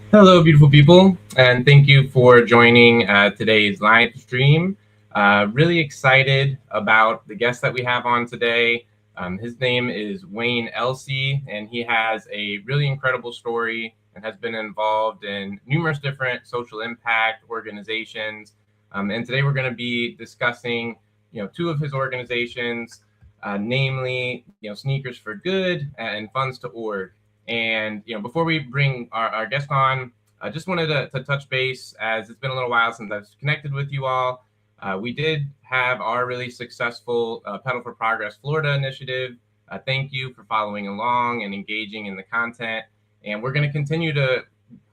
Hello, beautiful people, and thank you for joining today's live stream. Really excited about the guest that we have on today. His name is Wayne Elsey, and he has a really incredible story and has been involved in numerous different social impact organizations. And today we're going to be discussing, two of his organizations, namely, Sneakers for Good and Funds to Org. And before we bring our guest on, I just wanted to touch base, as it's been a little while since I've connected with you all. We did have our really successful Pedal for Progress Florida initiative. Thank you for following along and engaging in the content. And we're going to continue to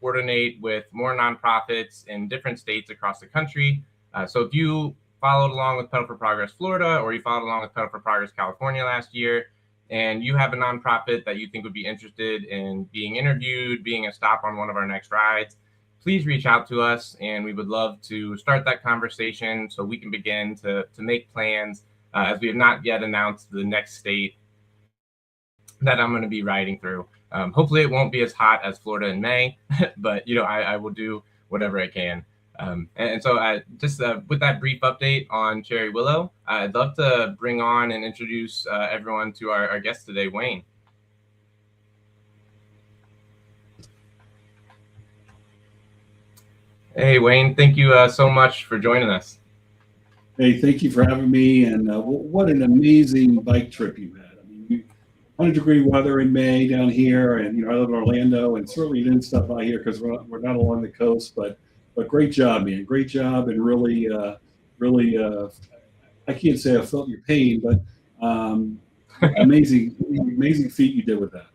coordinate with more nonprofits in different states across the country. So if you followed along with Pedal for Progress Florida, or you followed along with Pedal for Progress California last year, and you have a nonprofit that you think would be interested in being interviewed, being a stop on one of our next rides, please reach out to us, and we would love to start that conversation so we can begin to make plans, as we have not yet announced the next state that I'm going to be riding through. Hopefully it won't be as hot as Florida in May, but I will do whatever I can. So just with that brief update on Cherry Willow, I'd love to bring on and introduce everyone to our guest today, Wayne. Hey, Wayne, thank you so much for joining us. Hey, thank you for having me. And what an amazing bike trip you had. I mean, 100-degree weather in May down here, and I live in Orlando, and certainly you didn't stop by here because we're not along the coast. But great job, man. Great job, and really, I can't say I felt your pain, but amazing feat you did with that.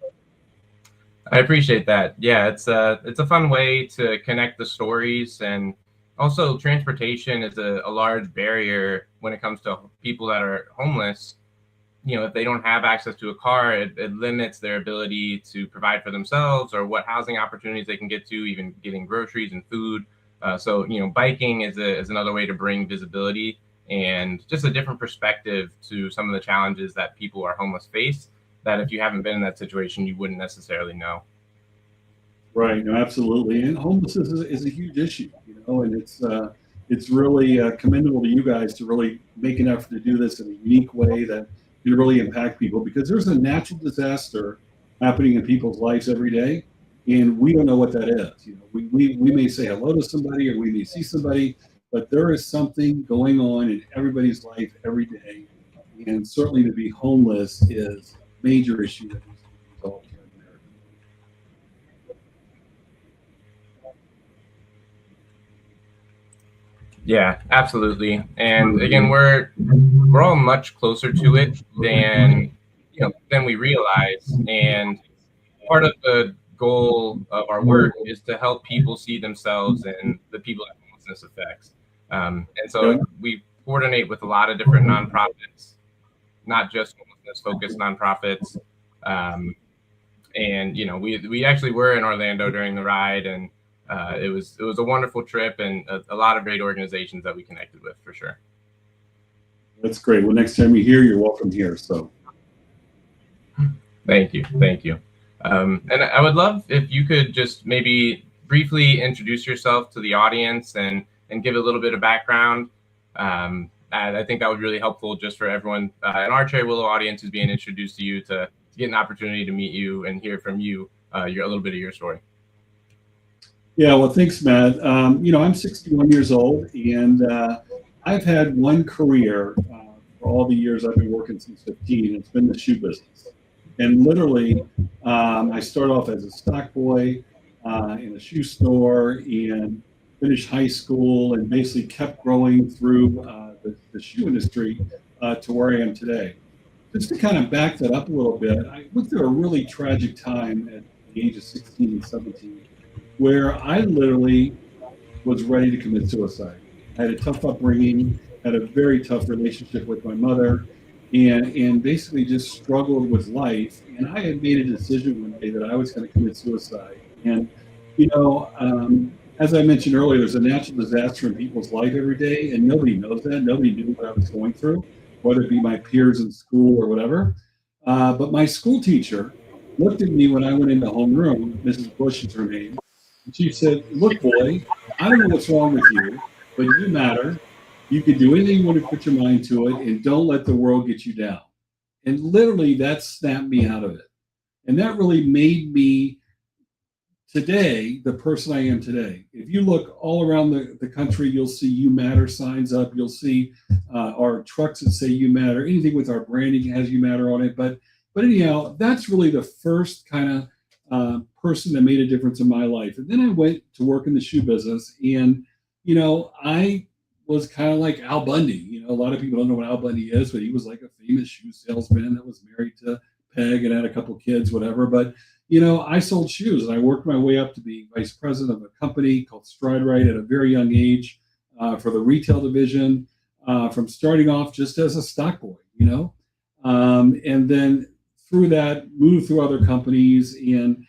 I appreciate that. Yeah, it's a fun way to connect the stories, and also transportation is a large barrier when it comes to people that are homeless. If they don't have access to a car, it limits their ability to provide for themselves or what housing opportunities they can get to, even getting groceries and food. So biking is another way to bring visibility and just a different perspective to some of the challenges that people who are homeless face, that if you haven't been in that situation, you wouldn't necessarily know. Right. No, absolutely. And homelessness is a huge issue, and it's really commendable to you guys to really make an effort to do this in a unique way that can really impact people, because there's a natural disaster happening in people's lives every day, and we don't know what that is. We may say hello to somebody, or we may see somebody, but there is something going on in everybody's life every day, and certainly to be homeless is a major issue that needs to be resolved here in America. Yeah, absolutely. And again, we're all much closer to it than we realize. And part of the goal of our work is to help people see themselves in the people that homelessness affects. And so we coordinate with a lot of different nonprofits, not just homelessness focused nonprofits. And we actually were in Orlando during the ride, and it was a wonderful trip, and a lot of great organizations that we connected with, for sure. That's great. Well, next time you're here, you're welcome here. So thank you. And I would love if you could just maybe briefly introduce yourself to the audience and give a little bit of background. I think that would be really helpful just for everyone in our Cherry Willow audience who's being introduced to you, to get an opportunity to meet you and hear from you a little bit of your story. yeah, well, thanks, Matt. I'm 61 years old, and I've had one career for all the years I've been working since 15. It's been the shoe business. And literally, I started off as a stock boy in a shoe store, and finished high school, and basically kept growing through the shoe industry to where I am today. Just to kind of back that up a little bit, I went through a really tragic time at the age of 16 and 17, where I literally was ready to commit suicide. I had a tough upbringing, had a very tough relationship with my mother, and basically just struggled with life. And I had made a decision one day that I was going to commit suicide. And, as I mentioned earlier, there's a natural disaster in people's life every day, and nobody knows that. Nobody knew what I was going through, whether it be my peers in school or whatever. But my school teacher looked at me when I went into homeroom. Mrs. Bush is her name. She said, "Look, boy, I don't know what's wrong with you, but you matter. You can do anything you want to put your mind to it, and don't let the world get you down." And literally, that snapped me out of it. And that really made me today the person I am today. If you look all around the country, you'll see "You Matter" signs up. You'll see our trucks that say "You Matter." Anything with our branding has "You Matter" on it. But anyhow, that's really the first kind of person that made a difference in my life. And then I went to work in the shoe business, and I was kind of like Al Bundy. A lot of people don't know what Al Bundy is, but he was like a famous shoe salesman that was married to Peg and had a couple kids, whatever. But I sold shoes, and I worked my way up to be vice president of a company called Stride Right at a very young age for the retail division, from starting off just as a stock boy, and then through that moved through other companies and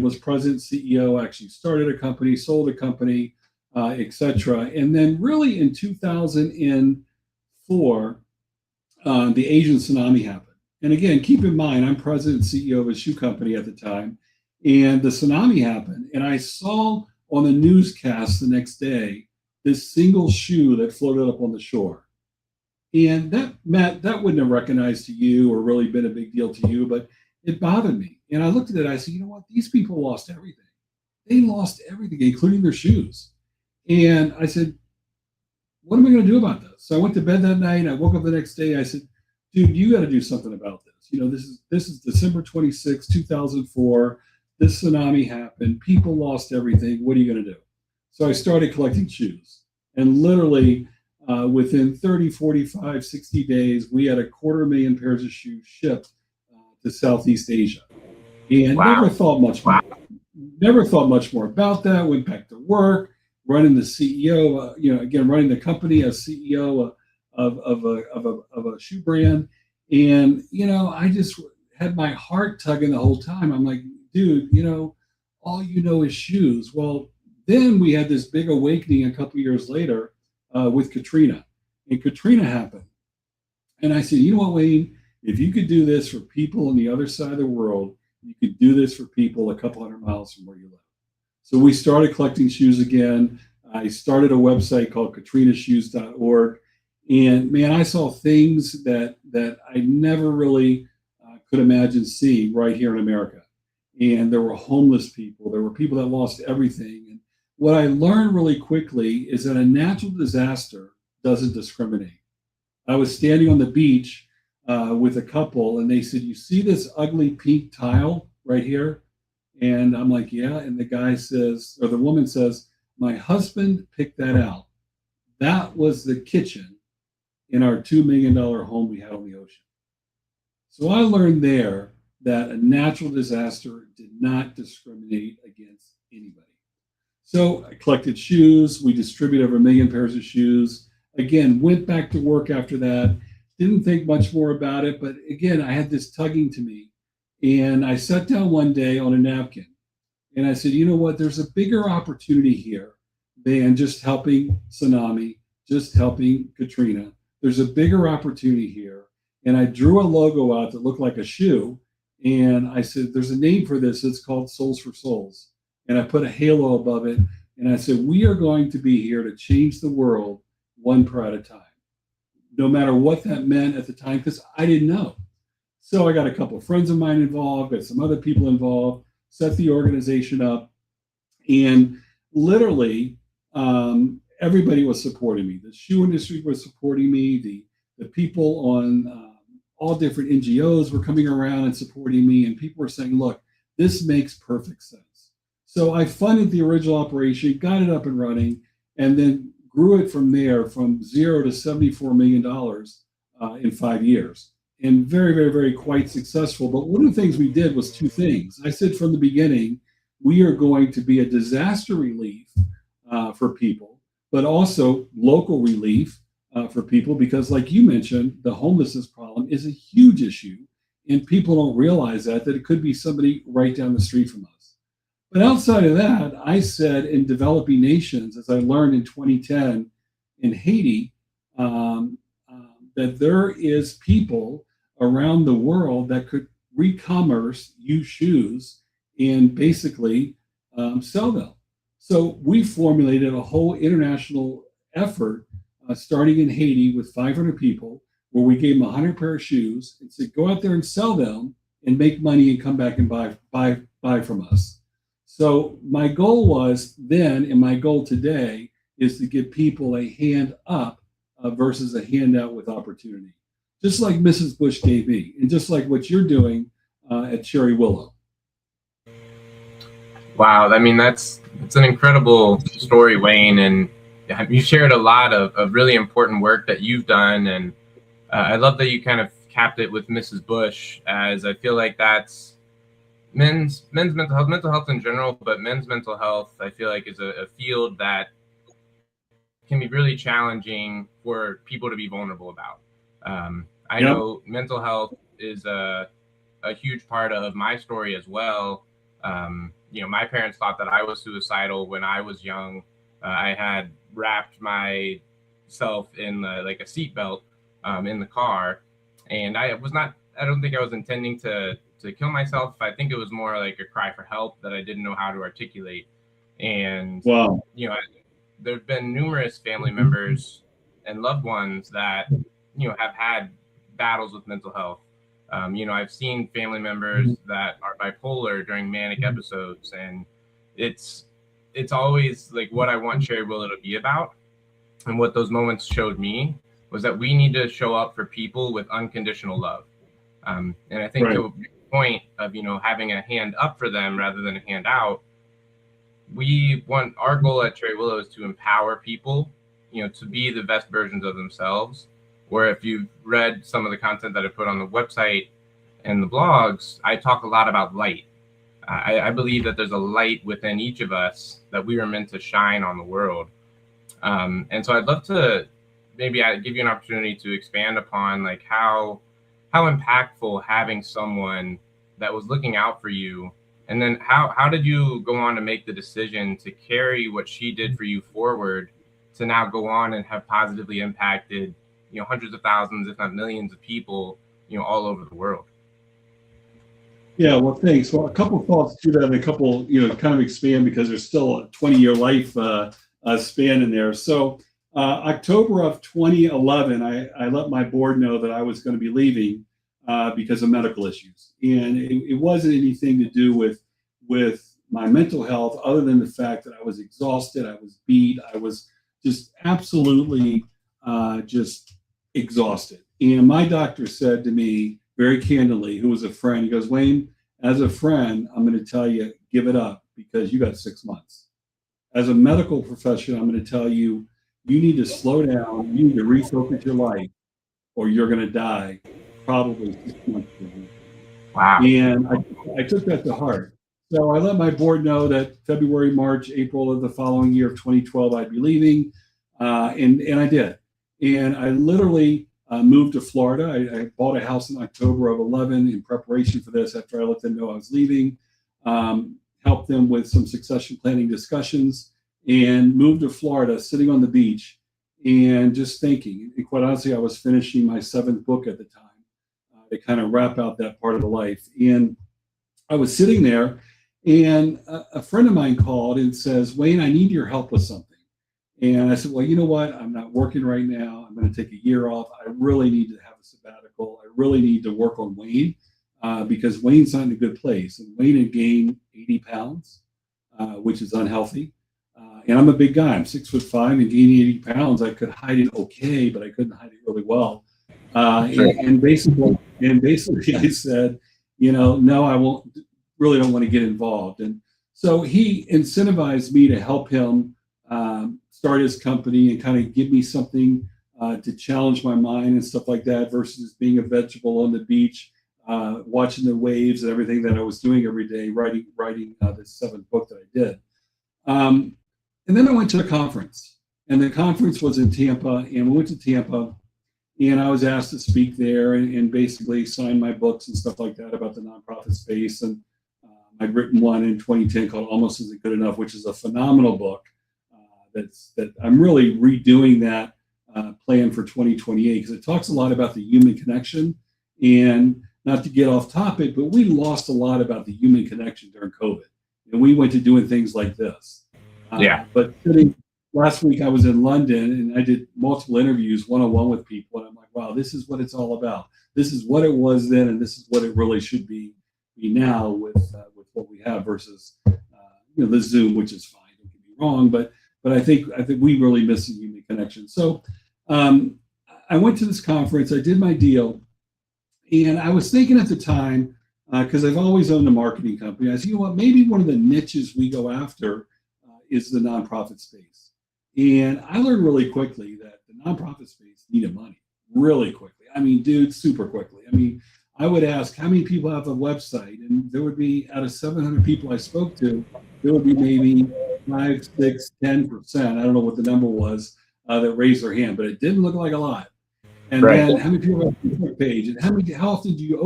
was president, CEO, actually started a company, sold a company, etc. And then really in 2004, the Asian tsunami happened. And again, keep in mind, I'm president and CEO of a shoe company at the time, and the tsunami happened. And I saw on the newscast the next day this single shoe that floated up on the shore. And that, Matt, that wouldn't have recognized to you or really been a big deal to you, but it bothered me. And I looked at it, I said, you know what? These people lost everything. They lost everything, including their shoes. And I said, what am I going to do about this? So I went to bed that night. I woke up the next day. I said, dude, you got to do something about this. This is December 26, 2004. This tsunami happened. People lost everything. What are you going to do? So I started collecting shoes. And literally within 30, 45, 60 days, we had 250,000 pairs of shoes shipped to Southeast Asia. And never thought much more. Never thought much more about that. Went back to work, running the CEO, again, running the company as CEO of a shoe brand. And, I just had my heart tugging the whole time. I'm like, dude, all is shoes. Well, then we had this big awakening a couple years later with Katrina. And Katrina happened. And I said, you know what, Wayne, if you could do this for people on the other side of the world, you could do this for people a couple hundred miles from where you live. So we started collecting shoes again. I started a website called katrinashoes.org. And man, I saw things that I never really could imagine seeing right here in America. And there were homeless people. There were people that lost everything. And what I learned really quickly is that a natural disaster doesn't discriminate. I was standing on the beach with a couple, and they said, you see this ugly pink tile right here? And I'm like, yeah. And the guy says, or the woman says, my husband picked that out. That was the kitchen in our $2 million home we had on the ocean. So I learned there that a natural disaster did not discriminate against anybody. So I collected shoes. We distributed over 1 million pairs of shoes. Again, went back to work after that. Didn't think much more about it. But again, I had this tugging to me. And I sat down one day on a napkin and I said, you know what? There's a bigger opportunity here than just helping tsunami, just helping Katrina. There's a bigger opportunity here. And I drew a logo out that looked like a shoe. And I said, there's a name for this. It's called Souls for Souls. And I put a halo above it. And I said, we are going to be here to change the world one pair at a time, no matter what that meant at the time, because I didn't know. So I got a couple of friends of mine involved, got some other people involved, set the organization up. And literally, everybody was supporting me. The shoe industry was supporting me. The people on all different NGOs were coming around and supporting me. And people were saying, look, this makes perfect sense. So I funded the original operation, got it up and running, and then grew it from there from $0 to $74 million in 5 years. And very, very, very quite successful. But one of the things we did was two things. I said from the beginning, we are going to be a disaster relief for people, but also local relief for people, because like you mentioned, the homelessness problem is a huge issue. And people don't realize that it could be somebody right down the street from us. But outside of that, I said in developing nations, as I learned in 2010 in Haiti, that there is people around the world that could re-commerce, use shoes, and basically sell them. So we formulated a whole international effort starting in Haiti with 500 people, where we gave them 100 pair of shoes and said, go out there and sell them and make money and come back and buy from us. So my goal was then, and my goal today, is to give people a hand up versus a handout with opportunity. Just like Mrs. Bush gave me, and just like what you're doing at Cherry Willow. Wow, I mean it's an incredible story, Wayne, and you shared a lot of really important work that you've done, and I love that you kind of capped it with Mrs. Bush, as I feel like that's men's mental health in general, but men's mental health I feel like is a field that can be really challenging for people to be vulnerable about. I know mental health is a huge part of my story as well. My parents thought that I was suicidal when I was young. I had wrapped myself in like a seatbelt in the car, and I don't think I was intending to kill myself. I think it was more like a cry for help that I didn't know how to articulate. And wow, there've been numerous family members and loved ones that have had battles with mental health. I've seen family members that are bipolar during manic episodes, and it's always like what I want Cherry Willow to be about. And what those moments showed me was that we need to show up for people with unconditional love. And I think to the point of having a hand up for them rather than a hand out, our goal at Cherry Willow is to empower people, to be the best versions of themselves. Where if you've read some of the content that I put on the website and the blogs, I talk a lot about light. I believe that there's a light within each of us that we are meant to shine on the world. And so I'd love to maybe give you an opportunity to expand upon like how impactful having someone that was looking out for you. And then how did you go on to make the decision to carry what she did for you forward to now go on and have positively impacted hundreds of thousands, if not millions of people, all over the world? Yeah, well, thanks. Well, a couple of thoughts to that, and a couple, kind of expand because there's still a 20-year life span in there. So October of 2011, I let my board know that I was going to be leaving because of medical issues. And it wasn't anything to do with my mental health other than the fact that I was exhausted, I was beat, I was just absolutely just exhausted. And my doctor said to me very candidly, who was a friend, he goes, Wayne, as a friend, I'm going to tell you, give it up because you got 6 months. As a medical professional, I'm going to tell you, you need to slow down, you need to refocus your life, or you're going to die probably 6 months from now. Wow. And I took that to heart. So I let my board know that February, March, April of the following year of 2012, I'd be leaving. And I did. And I literally moved to Florida. I bought a house in October of 11 in preparation for this after I let them know I was leaving, helped them with some succession planning discussions, and moved to Florida, sitting on the beach and just thinking. And quite honestly, I was finishing my 7th book at the time to kind of wrap out that part of the life. And I was sitting there, and a friend of mine called and says, Wayne, I need your help with something. And I said, well, you know what? I'm not working right now. I'm going to take a year off. I really need to have a sabbatical. I really need to work on Wayne because Wayne's not in a good place. And Wayne had gained 80 pounds, which is unhealthy. And I'm a big guy. I'm 6'5" and gaining 80 pounds. I could hide it okay, but I couldn't hide it really well. And basically I said, no, I won't. Really don't want to get involved. And so he incentivized me to help him start his company and kind of give me something to challenge my mind and stuff like that versus being a vegetable on the beach, watching the waves and everything that I was doing every day, writing this 7th book that I did. And then I went to a conference, and the conference was in Tampa, and we went to Tampa, and I was asked to speak there and basically sign my books and stuff like that about the nonprofit space. And I'd written one in 2010 called Almost Isn't Good Enough, which is a phenomenal book. That I'm really redoing that plan for 2028 because it talks a lot about the human connection. And not to get off topic, but we lost a lot about the human connection during COVID. And we went to doing things like this. Yeah. But last week I was in London and I did multiple interviews one-on-one with people, and I'm like, wow, this is what it's all about. This is what it was then, and this is what it really should be now with what we have versus the Zoom, which is fine. Don't get me wrong, but I think we really miss the human connection. So I went to this conference. I did my deal, and I was thinking at the time, because I've always owned a marketing company, I said, you know what, maybe one of the niches we go after is the nonprofit space. And I learned really quickly that the nonprofit space needed money really quickly. I mean, dude, super quickly. I mean, I would ask how many people have a website, and there would be, out of 700 people I spoke to, there would be maybe 5, 6, 10%. I don't know what the number was that raised their hand, but it didn't look like a lot. And right. Then how many people have a Facebook page, and how often do you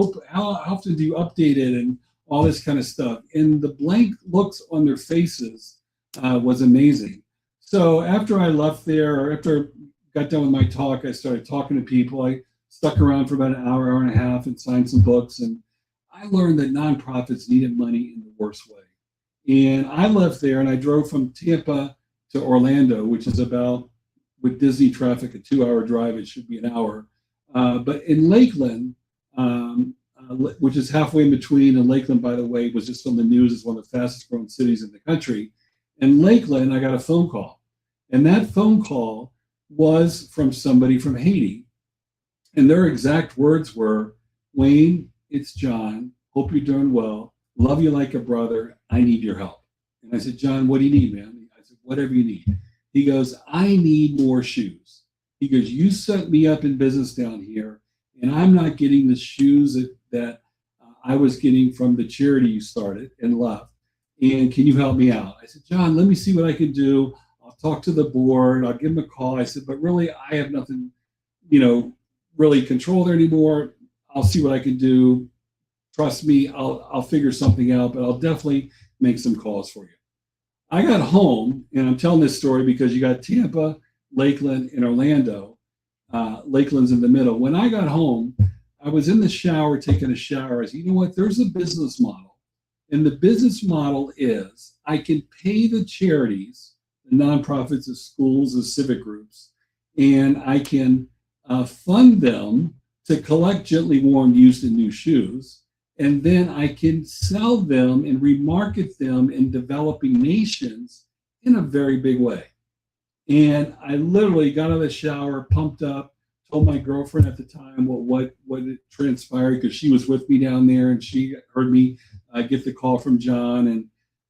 update it, and all this kind of stuff. And the blank looks on their faces was amazing. So after I left there, or after I got done with my talk, I started talking to people. I stuck around for about an hour and a half, and signed some books. And I learned that nonprofits needed money in the worst way. And I left there, and I drove from Tampa to Orlando, which is about, with Disney traffic, a 2-hour drive. It should be an hour. But in Lakeland, which is halfway in between, and Lakeland, by the way, was just on the news as one of the fastest growing cities in the country. In Lakeland, I got a phone call. And that phone call was from somebody from Haiti. And their exact words were, Wayne, it's John. Hope you're doing well. Love you like a brother. I need your help. And I said, John, what do you need, man? I said, whatever you need. He goes, I need more shoes. He goes, you set me up in business down here, and I'm not getting the shoes that I was getting from the charity you started and left. And can you help me out? I said, John, let me see what I can do. I'll talk to the board. I'll give them a call. I said, but really, I have nothing, really control there anymore. I'll see what I can do. Trust me, I'll figure something out, but I'll definitely make some calls for you. I got home, and I'm telling this story because you got Tampa, Lakeland, and Orlando. Lakeland's in the middle. When I got home, I was in the shower taking a shower. I said, you know what? There's a business model. And the business model is I can pay the charities, the nonprofits, the schools, the civic groups, and I can fund them to collect gently worn, used, and new shoes. And then I can sell them and remarket them in developing nations in a very big way. And I literally got out of the shower, pumped up, told my girlfriend at the time what it transpired, because she was with me down there, and she heard me get the call from John.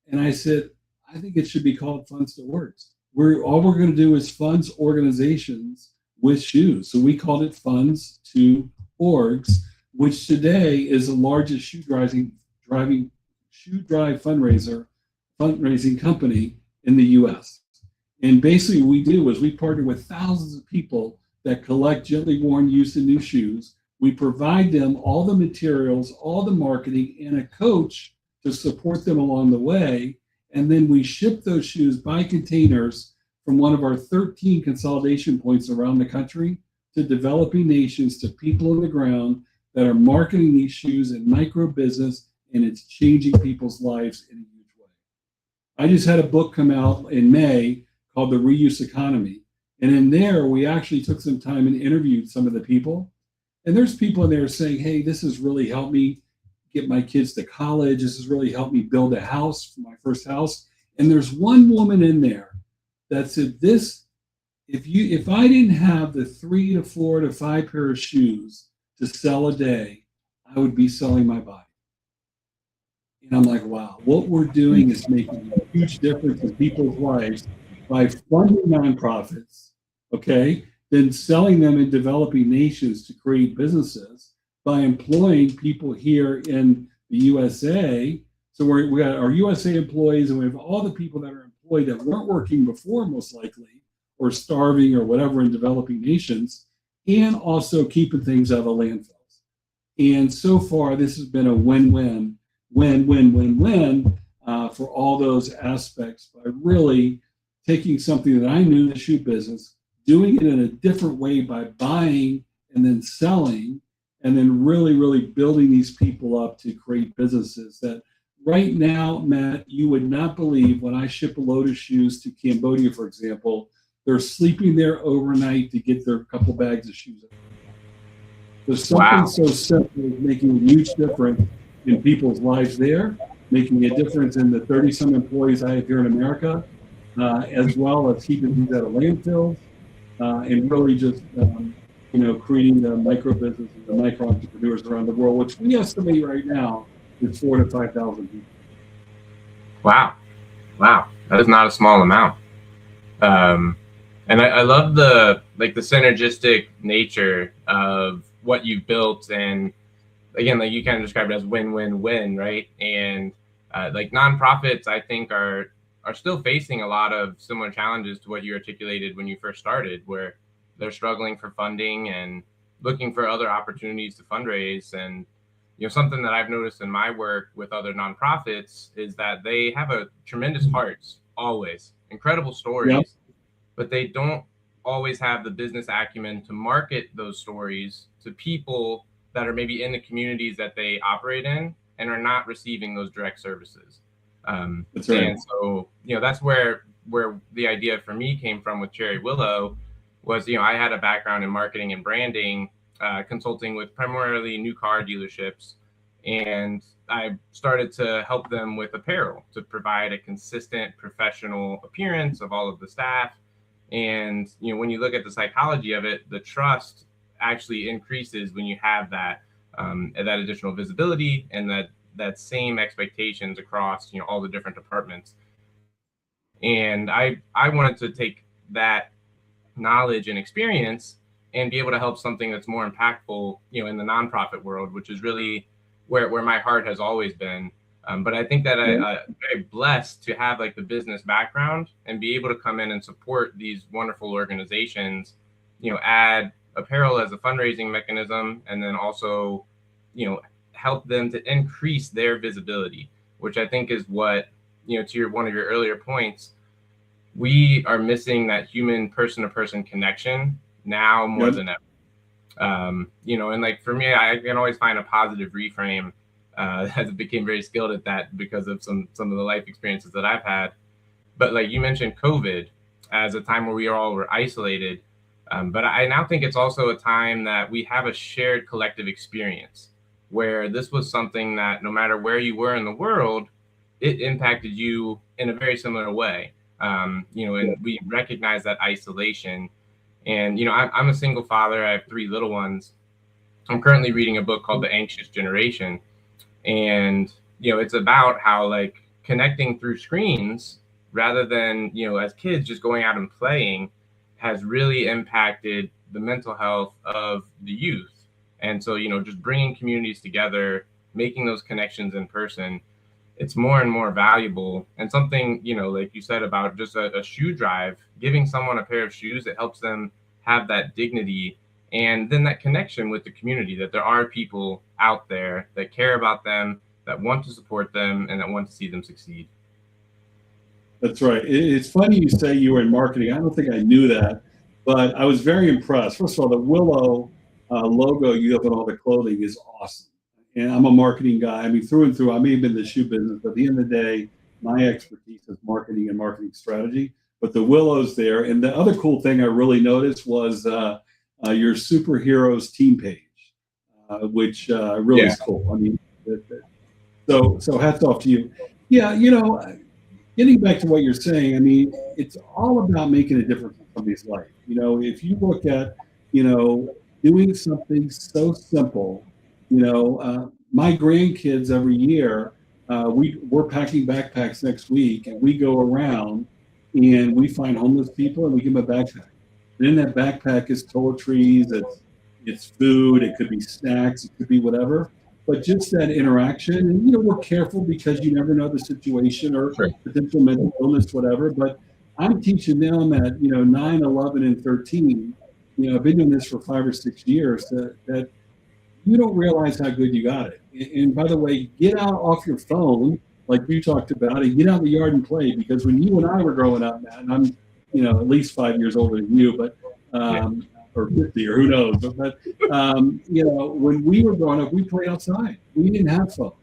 And I said, I think it should be called Funds to Orgs. All we're going to do is funds organizations with shoes. So we called it Funds to Orgs, which today is the largest shoe drive fundraising company in the U.S. And basically what we do is we partner with thousands of people that collect gently worn, used, and new shoes. We provide them all the materials, all the marketing, and a coach to support them along the way. And then we ship those shoes by containers from one of our 13 consolidation points around the country to developing nations, to people on the ground that are marketing these shoes in micro business, and it's changing people's lives in a huge way. I just had a book come out in May called The Reuse Economy. And in there, we actually took some time and interviewed some of the people. And there's people in there saying, hey, this has really helped me get my kids to college. This has really helped me build a house for my first house. And there's one woman in there that said, if I didn't have the 3 to 4 to 5 pair of shoes to sell a day, I would be selling my body. And I'm like, wow, what we're doing is making a huge difference in people's lives by funding nonprofits, okay, then selling them in developing nations to create businesses, by employing people here in the USA. So we got our USA employees, and we have all the people that are employed that weren't working before, most likely, or starving or whatever in developing nations, and also keeping things out of the landfills. And so far, this has been a win-win for all those aspects, by really taking something that I knew in the shoe business, doing it in a different way by buying and then selling, and then really, really building these people up to create businesses that right now, Matt, you would not believe when I ship a load of shoes to Cambodia, for example, they're sleeping there overnight to get their couple bags of shoes. There's something Wow. so simple as making a huge difference in people's lives there, making a difference in the 30-some employees I have here in America, as well as keeping these out of landfills, and really just creating the micro businesses, the micro entrepreneurs around the world, which we estimate right now is 4,000 to 5,000 people. Wow. Wow. That is not a small amount. And I love the synergistic nature of what you've built. And again, like you kind of described it as win-win-win, right? And like nonprofits, I think are still facing a lot of similar challenges to what you articulated when you first started, where they're struggling for funding and looking for other opportunities to fundraise. And something that I've noticed in my work with other nonprofits is that they have a tremendous hearts, always incredible stories, Yep. but they don't always have the business acumen to market those stories to people that are maybe in the communities that they operate in and are not receiving those direct services. That's right. And so, that's where the idea for me came from with Cherry Willow was, I had a background in marketing and branding, consulting with primarily new car dealerships. And I started to help them with apparel to provide a consistent professional appearance of all of the staff. And, when you look at the psychology of it, the trust actually increases when you have that additional visibility and that same expectations across, all the different departments. And I wanted to take that knowledge and experience and be able to help something that's more impactful, in the nonprofit world, which is really where my heart has always been. But I think that I'm very blessed to have like the business background and be able to come in and support these wonderful organizations, add apparel as a fundraising mechanism, and then also, help them to increase their visibility, which I think is what, to one of your earlier points, we are missing that human person-to-person connection now more than ever. And like for me, I can always find a positive reframe as I became very skilled at that because of some of the life experiences that I've had. But like you mentioned COVID as a time where we all were isolated. But I now think it's also a time that we have a shared collective experience where this was something that no matter where you were in the world, it impacted you in a very similar way. And we recognize that isolation. And, I'm a single father. I have 3 little ones. I'm currently reading a book called The Anxious Generation. And, it's about how like connecting through screens rather than, as kids just going out and playing has really impacted the mental health of the youth. And so, just bringing communities together, making those connections in person, it's more and more valuable. And something, like you said about just a shoe drive, giving someone a pair of shoes that helps them have that dignity and then that connection with the community, that there are people out there that care about them, that want to support them, and that want to see them succeed. That's right. It's funny you say you were in marketing. I don't think I knew that, but I was very impressed. First of all, the Willow logo you have on all the clothing is awesome. And I'm a marketing guy. I mean, through and through, I may have been in the shoe business, but at the end of the day, my expertise is marketing and marketing strategy. But the Willow's there. And the other cool thing I really noticed was your superheroes team page, which really is cool. I mean, so hats off to you. Yeah, getting back to what you're saying, I mean, it's all about making a difference in somebody's life. If you look at, doing something so simple, my grandkids every year, we're packing backpacks next week, and we go around and we find homeless people and we give them a backpack. And in that backpack is toiletries, it's food, it could be snacks, it could be whatever. But just that interaction, and we're careful because you never know the situation or potential mental illness, whatever. But I'm teaching them at 9, 11, and 13. I've been doing this for 5 or 6 years. That you don't realize how good you got it. And by the way, get out off your phone, like you talked about, and get out in the yard and play. Because when you and I were growing up, Matt, and I'm at least 5 years older than you, but or 50 or who knows. But when we were growing up, we played outside. We didn't have phones.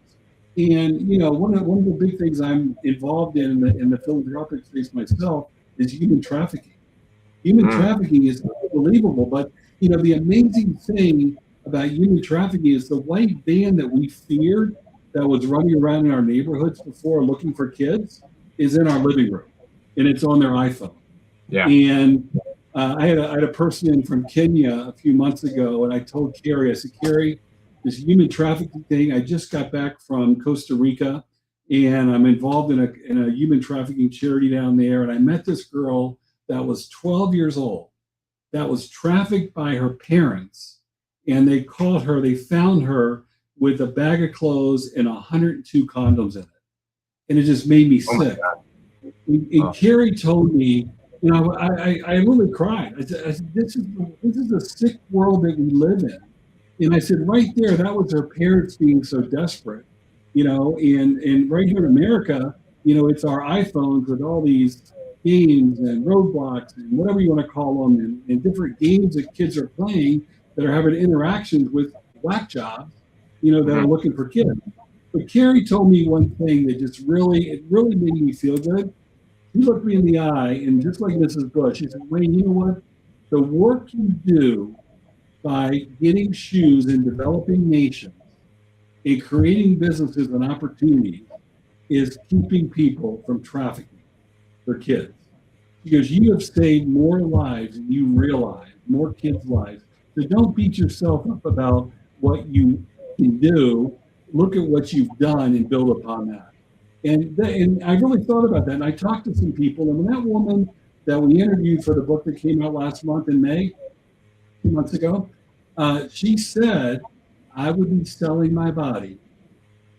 And one of the big things I'm involved in the philanthropic space myself is human trafficking. Human Mm. trafficking is unbelievable, but the amazing thing about human trafficking is the white van that we feared that was running around in our neighborhoods before looking for kids is in our living room, and it's on their iPhone. Yeah. And I had a person in from Kenya a few months ago, and I told Carrie, I said, Carrie, this human trafficking thing, I just got back from Costa Rica, and I'm involved in a human trafficking charity down there. And I met this girl that was 12 years old that was trafficked by her parents. And they found her with a bag of clothes and 102 condoms in it. And it just made me Oh my sick. God. And Carrie told me, I really cried. I said, this is a sick world that we live in. And I said, right there, that was her parents being so desperate, and right here in America, it's our iPhones with all these games and roadblocks and whatever you want to call them, and different games that kids are playing that are having interactions with whack jobs, that are looking for kids. But Carrie told me one thing that it really made me feel good. She looked me in the eye, and just like Mrs. Bush, she said, Wayne, you know what? The work you do by getting shoes in developing nations and creating businesses and opportunities is keeping people from trafficking their kids. Because you have saved more lives than you realize, more kids' lives. So don't beat yourself up about what you can do. Look at what you've done and build upon that. And I really thought about that. And I talked to some people, and when that woman that we interviewed for the book that came out last month in May, 2 months ago, she said, I would be selling my body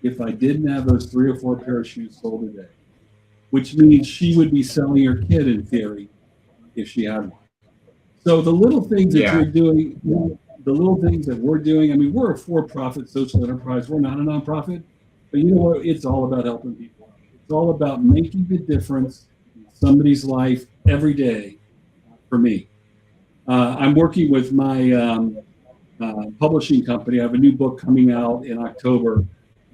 if I didn't have those 3 or 4 pair of shoes sold a day, which means she would be selling her kid in theory if she had one. So the little things that you're doing, the little things that we're doing, I mean, we're a for-profit social enterprise. We're not a nonprofit, but you know what? It's all about helping people. It's all about making the difference in somebody's life every day for me. I'm working with my publishing company. I have a new book coming out in October.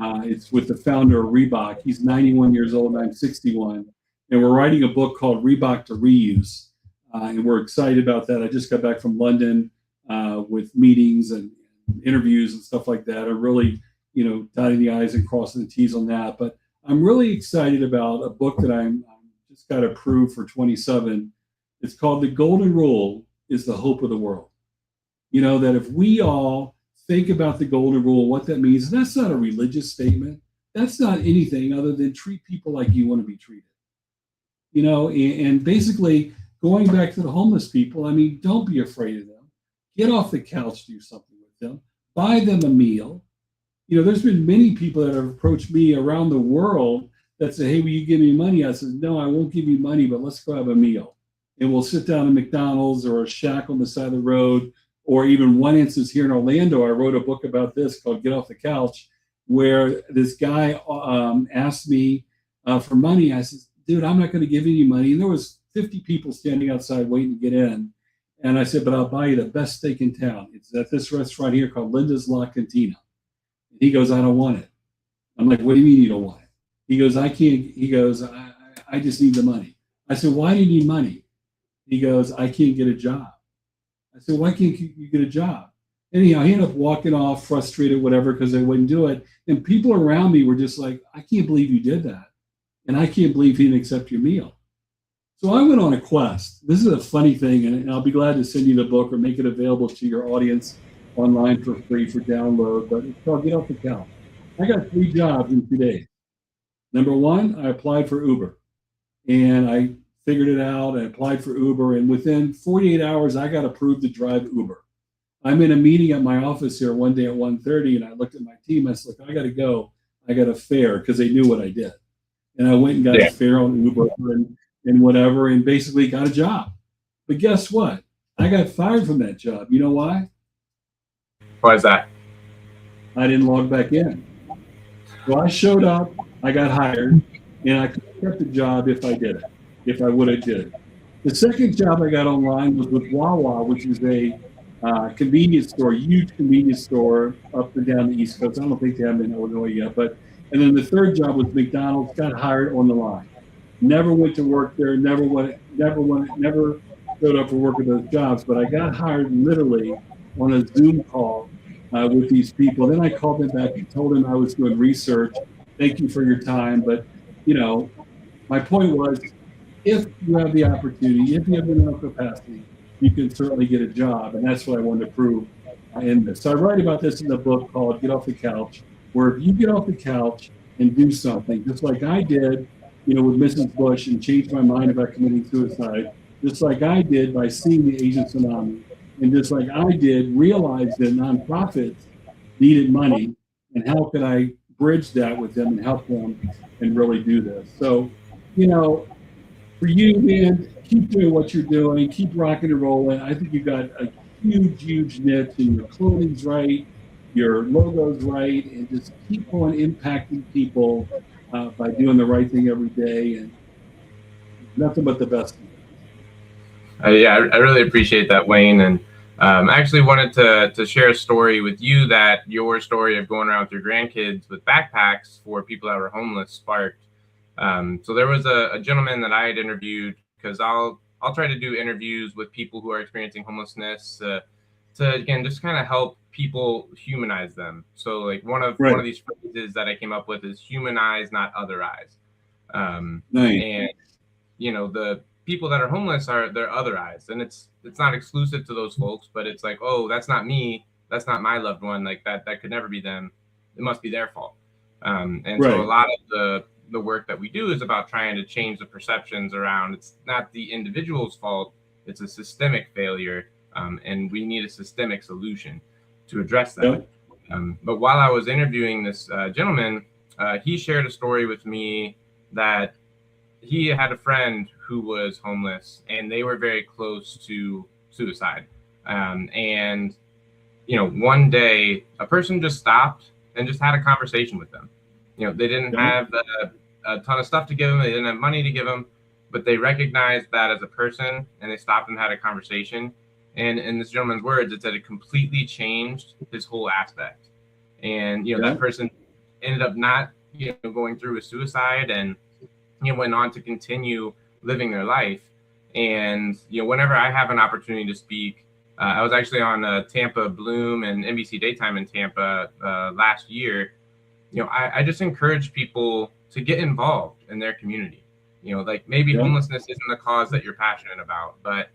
It's with the founder of Reebok. He's 91 years old and I'm 61. And we're writing a book called Reebok to Reuse. And we're excited about that. I just got back from London with meetings and interviews and stuff like that. I'm really, dotting the I's and crossing the T's on that. But I'm really excited about a book that I'm just got approved for 27. It's called The Golden Rule is the Hope of the World. That if we all think about the golden rule, what that means, that's not a religious statement. That's not anything other than treat people like you want to be treated. And basically going back to the homeless people, I mean, don't be afraid of them. Get off the couch, do something with them, buy them a meal. There's been many people that have approached me around the world that say, hey, will you give me money? I said, no, I won't give you money, but let's go have a meal. And we'll sit down at McDonald's or a shack on the side of the road. Or even one instance here in Orlando, I wrote a book about this called Get Off the Couch, where this guy asked me for money. I said, dude, I'm not going to give you any money. And there was 50 people standing outside waiting to get in. And I said, but I'll buy you the best steak in town. It's at this restaurant here called Linda's La Cantina. And he goes, I don't want it. I'm like, what do you mean you don't want it? He goes, I can't. He goes, I just need the money. I said, why do you need money? He goes, I can't get a job. I said, why can't you get a job? Anyhow, he ended up walking off, frustrated, whatever, because they wouldn't do it. And people around me were just like, I can't believe you did that. And I can't believe he didn't accept your meal. So I went on a quest. This is a funny thing, and I'll be glad to send you the book or make it available to your audience online for free for download. But it's called Get Off the Couch. I got 3 jobs in 2 days. Number 1, I applied for Uber. And I figured it out. I applied for Uber, and within 48 hours, I got approved to drive Uber. I'm in a meeting at my office here one day at 1:30, and I looked at my team. I said, look, I got to go. I got a fare because they knew what I did. And I went and got a fare on Uber and whatever, and basically got a job. But guess what? I got fired from that job. You know why? Why is that? I didn't log back in. So I showed up, I got hired, and I could have kept the job if I did it. If I would have did it. The second job I got online was with Wawa, which is a convenience store, huge convenience store up and down the East Coast. I don't think they have them in Illinois yet, but And then the third job was McDonald's, got hired on the line. Never went to work there, never showed up for work at those jobs, but I got hired literally on a Zoom call with these people. Then I called them back and told them I was doing research. Thank you for your time. But, my point was, if you have the opportunity, if you have the mental capacity, you can certainly get a job. And that's what I wanted to prove in this. So I write about this in the book called Get Off the Couch, where if you get off the couch and do something, just like I did, with Mrs. Bush and changed my mind about committing suicide, just like I did by seeing the Asian tsunami, and just like I did realize that nonprofits needed money, and how could I bridge that with them and help them and really do this. So, for you, man, keep doing what you're doing, keep rocking and rolling. I think you got a huge niche, and your clothing's right, your logo's right, and just keep on impacting people by doing the right thing every day, and nothing but the best. Yeah, I really appreciate that, Wayne. And I actually wanted to share a story with you that your story of going around with your grandkids with backpacks for people that were homeless sparked. So there was a gentleman that I had interviewed, because I'll try to do interviews with people who are experiencing homelessness to again just kind of help people humanize them. So like one of these phrases that I came up with is humanize, not otherize. Nice. And the people that are homeless they're otherized, and it's not exclusive to those folks, but it's like, oh, that's not me, that's not my loved one, like that could never be them, it must be their fault. So a lot of the work that we do is about trying to change the perceptions around it's not the individual's fault, it's a systemic failure, and we need a systemic solution to address that. But while I was interviewing this gentleman, he shared a story with me that he had a friend who was homeless, and they were very close to suicide. And one day a person just stopped and just had a conversation with them. They didn't have a ton of stuff to give them, they didn't have money to give them, but they recognized that as a person, and they stopped and had a conversation. And in this gentleman's words, it said it completely changed his whole aspect. And that person ended up not going through with suicide, and went on to continue living their life. And whenever I have an opportunity to speak, I was actually on Tampa Bloom and NBC Daytime in Tampa last year. I just encourage people to get involved in their community. Like maybe homelessness isn't the cause that you're passionate about, but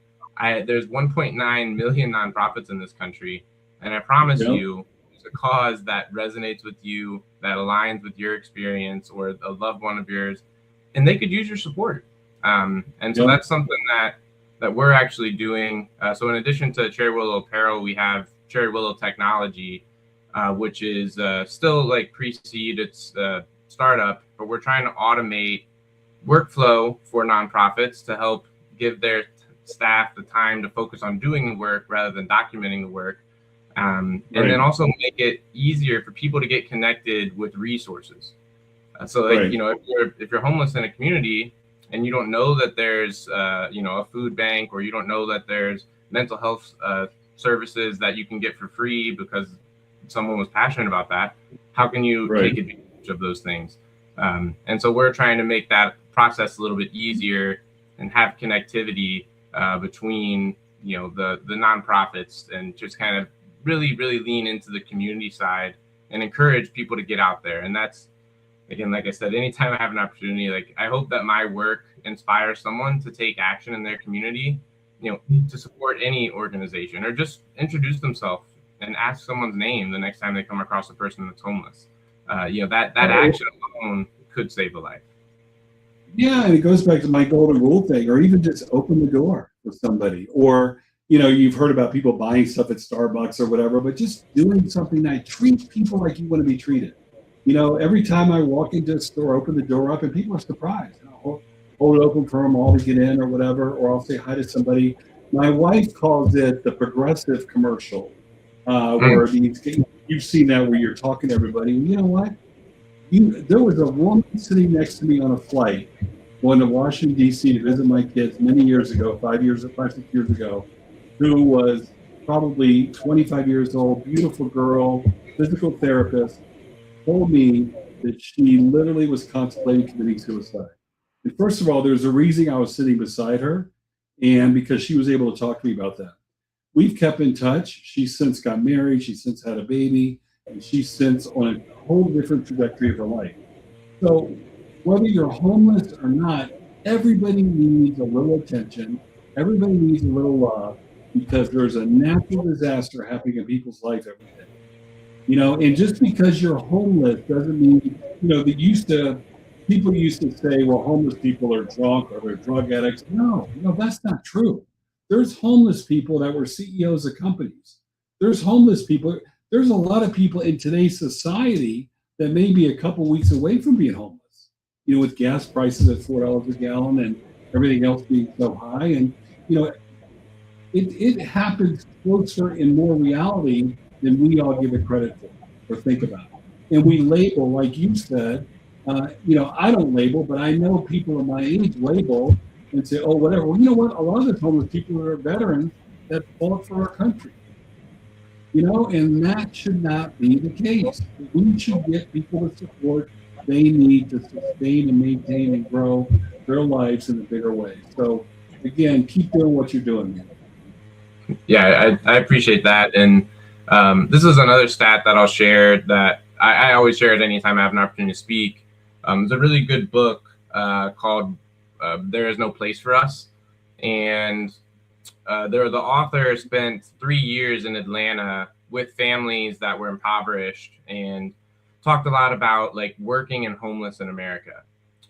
there's 1.9 million nonprofits in this country, and I promise you, it's a cause that resonates with you, that aligns with your experience or a loved one of yours, and they could use your support. So that's something that we're actually doing. So in addition to Cherry Willow Apparel, we have Cherry Willow Technology, which is still like pre-seed, it's startup, but we're trying to automate workflow for nonprofits to help give their staff the time to focus on doing the work rather than documenting the work. And then also make it easier for people to get connected with resources. So like, if you're homeless in a community and you don't know that there's, a food bank, or you don't know that there's mental health services that you can get for free because someone was passionate about that, how can you take advantage of those things? And so we're trying to make that process a little bit easier and have connectivity between, the nonprofits, and just kind of really lean into the community side and encourage people to get out there. And that's, again, like I said, anytime I have an opportunity, like I hope that my work inspires someone to take action in their community, to support any organization, or just introduce themselves and ask someone's name the next time they come across a person that's homeless. That action alone could save a life. Yeah, and it goes back to my golden rule thing, or even just open the door for somebody. Or, you've heard about people buying stuff at Starbucks or whatever, but just doing something that treats people like you want to be treated. Every time I walk into a store, open the door up, and people are surprised. I'll hold it open for them all to get in or whatever, or I'll say hi to somebody. My wife calls it the progressive commercial, where you've seen that where you're talking to everybody. And you know what? There was a woman sitting next to me on a flight going to Washington, D.C. to visit my kids many years ago, 5, 6 years ago, who was probably 25 years old, beautiful girl, physical therapist, told me that she literally was contemplating committing suicide. And first of all, there's a reason I was sitting beside her, and because she was able to talk to me about that. We've kept in touch. She's since got married. She's since had a baby, and she's since on a whole different trajectory of her life. So whether you're homeless or not, everybody needs a little attention. Everybody needs a little love, because there's a natural disaster happening in people's life every day. And just because you're homeless doesn't mean, people used to say, well, homeless people are drunk or they're drug addicts. No, that's not true. There's homeless people that were CEOs of companies. There's homeless people. There's a lot of people in today's society that may be a couple weeks away from being homeless, with gas prices at $4 a gallon and everything else being so high. And, it happens closer in more reality than we all give it credit for or think about. And we label, like you said, I don't label, but I know people of my age label and say, oh, whatever. Well, you know what? A lot of the homeless people are veterans that fought for our country. And that should not be the case. We should get people the support they need to sustain and maintain and grow their lives in a bigger way. So, again, keep doing what you're doing, man. Yeah, I appreciate that. And this is another stat that I'll share that I always share it anytime I have an opportunity to speak. It's a really good book called There Is No Place for Us. And the author spent 3 years in Atlanta with families that were impoverished and talked a lot about like working and homeless in America.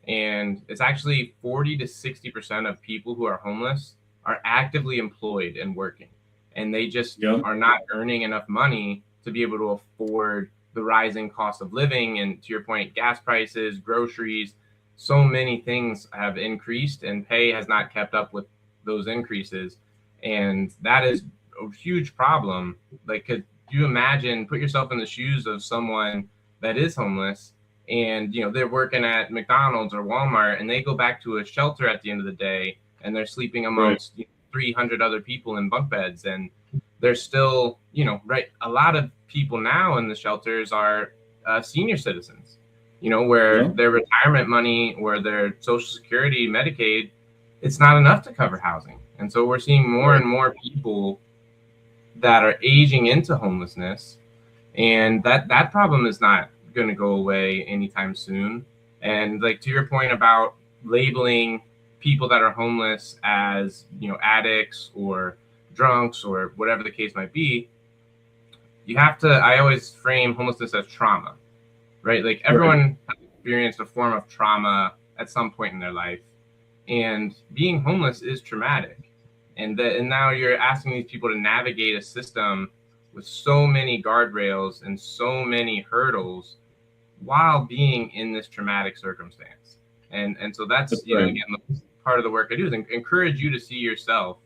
And it's actually 40 to 60% of people who are homeless are actively employed and working, and they just are not earning enough money to be able to afford the rising cost of living. And to your point, gas prices, groceries, so many things have increased, and pay has not kept up with those increases. And that is a huge problem. Like, could you imagine, put yourself in the shoes of someone that is homeless and, they're working at McDonald's or Walmart, and they go back to a shelter at the end of the day, and they're sleeping amongst 300 other people in bunk beds. And there's still, a lot of people now in the shelters are senior citizens, where their retirement money or their Social Security, Medicaid, it's not enough to cover housing. And so we're seeing more and more people that are aging into homelessness, and that problem is not going to go away anytime soon. And like, to your point about labeling people that are homeless as, addicts or drunks or whatever the case might be, I always frame homelessness as trauma, right? Like, everyone has experienced a form of trauma at some point in their life, and being homeless is traumatic. And now you're asking these people to navigate a system with so many guardrails and so many hurdles while being in this traumatic circumstance. And so that's again, part of the work I do is encourage you to see yourself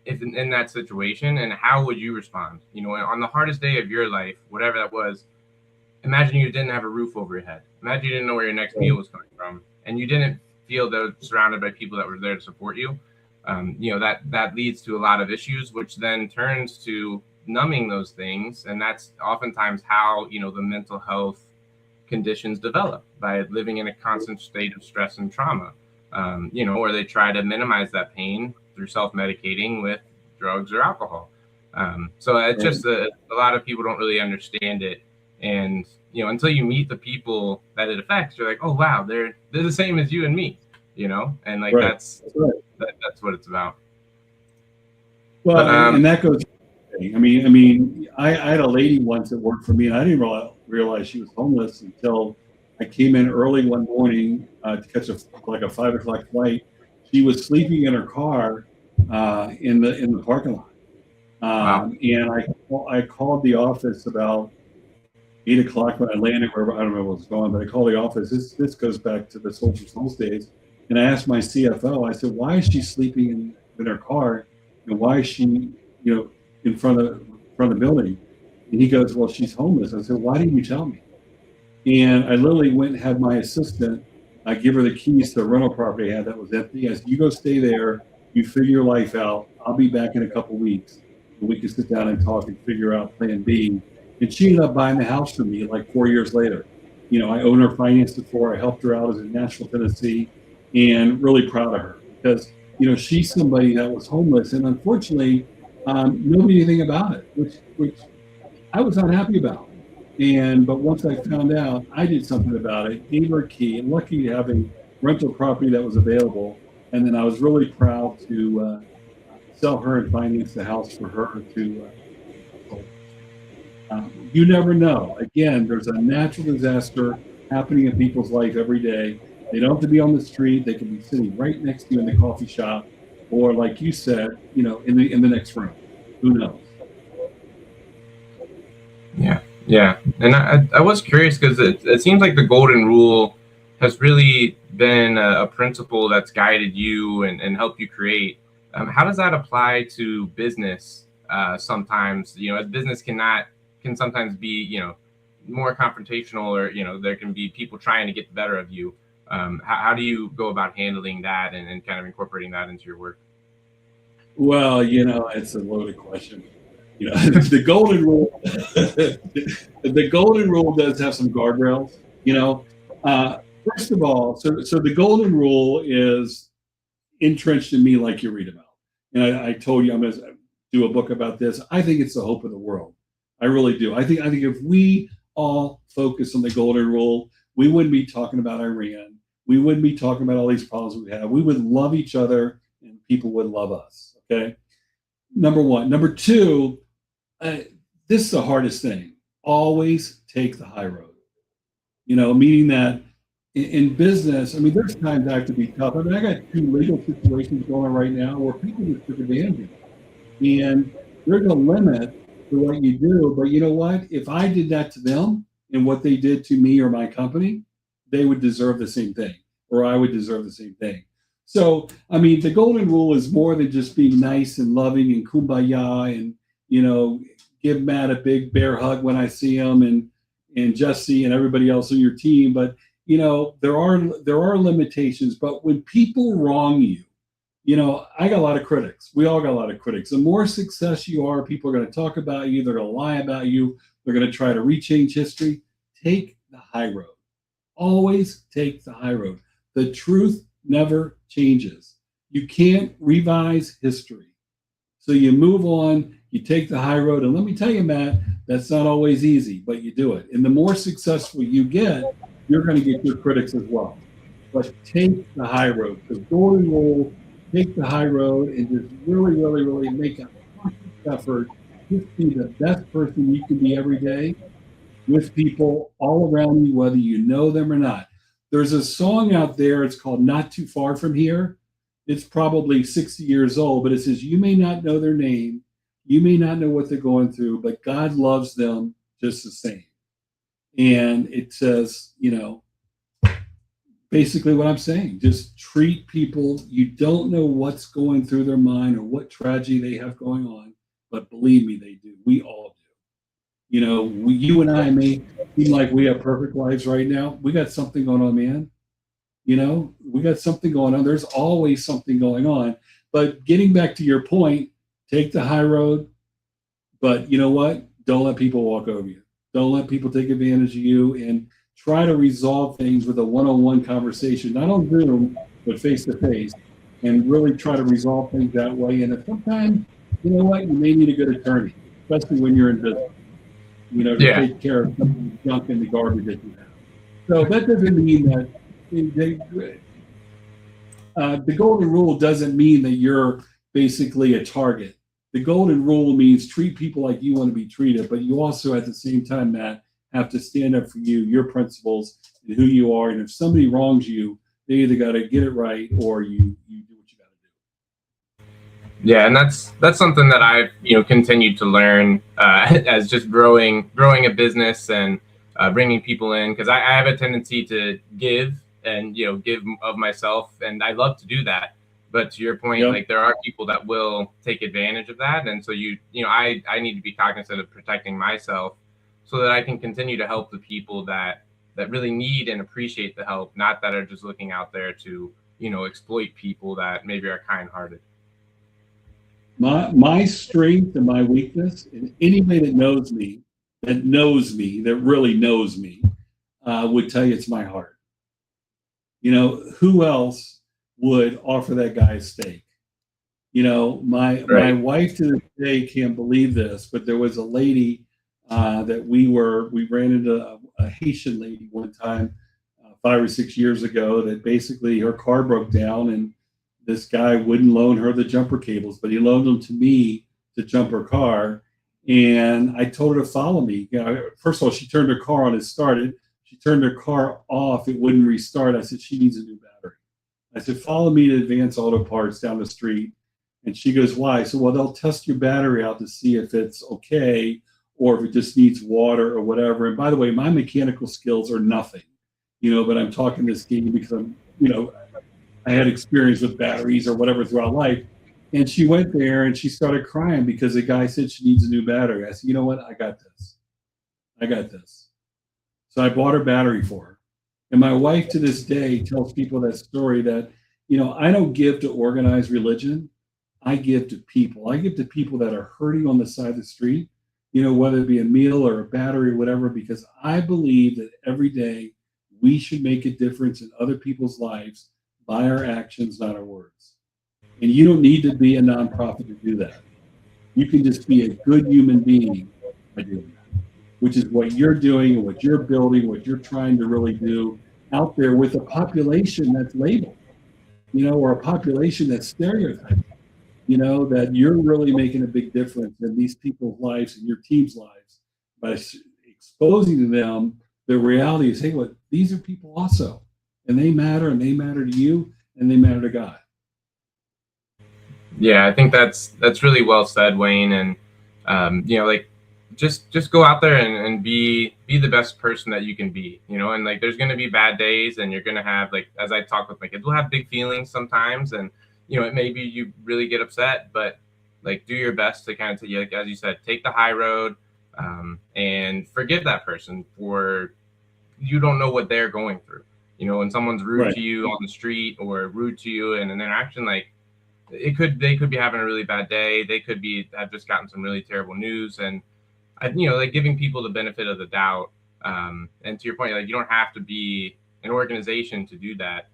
if in that situation, and how would you respond? On the hardest day of your life, whatever that was, imagine you didn't have a roof over your head. Imagine you didn't know where your next meal was coming from, and you didn't feel that surrounded by people that were there to support you. That leads to a lot of issues, which then turns to numbing those things. And that's oftentimes how, the mental health conditions develop, by living in a constant state of stress and trauma, or they try to minimize that pain through self-medicating with drugs or alcohol. So it's just a lot of people don't really understand it. And, until you meet the people that it affects, you're like, oh, wow, they're the same as you and me, and like, that's what it's about. Well, and that goes, I had a lady once that worked for me, and I didn't realize she was homeless until I came in early one morning to catch a 5:00 flight. She was sleeping in her car in the parking lot. Wow. And I called the office about 8:00 when I landed, wherever, I don't know what was going on, but I called the office. This goes back to the Soldiers Homes days. And I asked my CFO, I said, why is she sleeping in her car? And why is she, in front of the building? And he goes, well, she's homeless. I said, why didn't you tell me? And I literally went and had my assistant, I give her the keys to the rental property I had that was empty. I said, you go stay there, you figure your life out. I'll be back in a couple weeks, and we can sit down and talk and figure out plan B. And she ended up buying the house for me like 4 years later. I own her finance before. I helped her out as in Nashville, Tennessee, and really proud of her because she's somebody that was homeless, and unfortunately, nobody knew anything about it, which I was unhappy about. But once I found out, I did something about it, gave her a key, and lucky to have a rental property that was available. And then I was really proud to sell her and finance the house for her to. You never know. Again, there's a natural disaster happening in people's life every day. They don't have to be on the street. They can be sitting right next to you in the coffee shop, or like you said, in the next room. Who knows? Yeah. And I was curious because it seems like the golden rule has really been a principle that's guided you and helped you create. How does that apply to business? Sometimes, as business can sometimes be, more confrontational, or, there can be people trying to get the better of you. How do you go about handling that and kind of incorporating that into your work? Well, it's a loaded question. The golden rule, the golden rule does have some guardrails. First of all, so the golden rule is entrenched in me, like you read about. And I told you I'm going to do a book about this. I think it's the hope of the world. I really do. I think if we all focus on the golden rule, we wouldn't be talking about Iran. We wouldn't be talking about all these problems we have. We would love each other, and people would love us. Okay. Number one. Number two, this is the hardest thing. Always take the high road. Meaning that in business, there's times I have to be tough. I got two legal situations going on right now where people just took advantage of it. And there's a limit to what you do. But you know what? If I did that to them and what they did to me or my company, they would deserve the same thing, or I would deserve the same thing. So, the golden rule is more than just being nice and loving and kumbaya and, give Matt a big bear hug when I see him and Jesse and everybody else on your team. But, there are limitations. But when people wrong you, I got a lot of critics. We all got a lot of critics. The more success you are, people are going to talk about you. They're going to lie about you. They're going to try to rechange history. Take the high road. Always take the high road. The truth never changes. You can't revise history. So you move on, you take the high road. And let me tell you, Matt, that's not always easy, but you do it. And the more successful you get, you're going to get your critics as well. But take the high road. The golden rule, take the high road and just really, really, really make a conscious effort. Just be the best person you can be every day with people all around you, whether you know them or not. There's a song out there, it's called Not Too Far From Here. It's probably 60 years old, but it says, you may not know their name, you may not know what they're going through, but God loves them just the same. And it says, basically what I'm saying, just treat people. You don't know what's going through their mind or what tragedy they have going on, but believe me, they do. We all do. You and I may seem like we have perfect lives right now. We got something going on, man. We got something going on. There's always something going on. But getting back to your point, take the high road. But you know what? Don't let people walk over you. Don't let people take advantage of you, and try to resolve things with a one-on-one conversation, not on Zoom, but face-to-face, and really try to resolve things that way. And sometimes, you know what? You may need a good attorney, especially when you're in business. To take care of some of the junk and the garbage that you have. So that doesn't mean that the golden rule doesn't mean that you're basically a target. The golden rule means treat people like you want to be treated, but you also at the same time, Matt, have to stand up for you, your principles, and who you are. And if somebody wrongs you, they either got to get it right or you do what you got to do. Yeah, and that's something that I've continued to learn as just growing a business and bringing people in, because I have a tendency to give and give of myself, and I love to do that. But to your point, like there are people that will take advantage of that, and so I need to be cognizant of protecting myself so that I can continue to help the people that really need and appreciate the help, not that are just looking out there to exploit people that maybe are kind-hearted. My strength and my weakness, and anybody that knows me, that really knows me, would tell you it's my heart. Who else would offer that guy a steak? My Right. wife to this day can't believe this, but there was a lady that we ran into a Haitian lady one time 5 or 6 years ago that basically her car broke down and this guy wouldn't loan her the jumper cables, but he loaned them to me to jump her car. And I told her to follow me. First of all, she turned her car on, it started. She turned her car off, it wouldn't restart. I said, she needs a new battery. I said, follow me to Advance Auto Parts down the street. And she goes, why? I said, well, they'll test your battery out to see if it's okay or if it just needs water or whatever. And by the way, my mechanical skills are nothing, but I'm talking this game because I had experience with batteries or whatever throughout life. And she went there and she started crying because the guy said she needs a new battery. I said, you know what? I got this. So I bought her battery for her. And my wife to this day tells people that story that, I don't give to organized religion. I give to people. I give to people that are hurting on the side of the street, whether it be a meal or a battery or whatever, because I believe that every day we should make a difference in other people's lives by our actions, not our words. And you don't need to be a nonprofit to do that. You can just be a good human being by doing that, which is what you're doing and what you're building, what you're trying to really do out there with a population that's labeled, or a population that's stereotyped, that you're really making a big difference in these people's lives and your team's lives by exposing to them the reality is, hey, look, these are people also, and they matter to you, and they matter to God. Yeah, I think that's really well said, Wayne. And like just go out there and be the best person that you can be, and like there's gonna be bad days and you're gonna have, like, as I talk with my kids, we'll have big feelings sometimes, and it may be you really get upset, but like do your best to kind of, like, as you said, take the high road, and forgive that person for, you don't know what they're going through. When someone's rude Right. to you on the street or rude to you in an interaction, like they could be having a really bad day. They could have just gotten some really terrible news, and like giving people the benefit of the doubt. And to your point, like you don't have to be an organization to do that.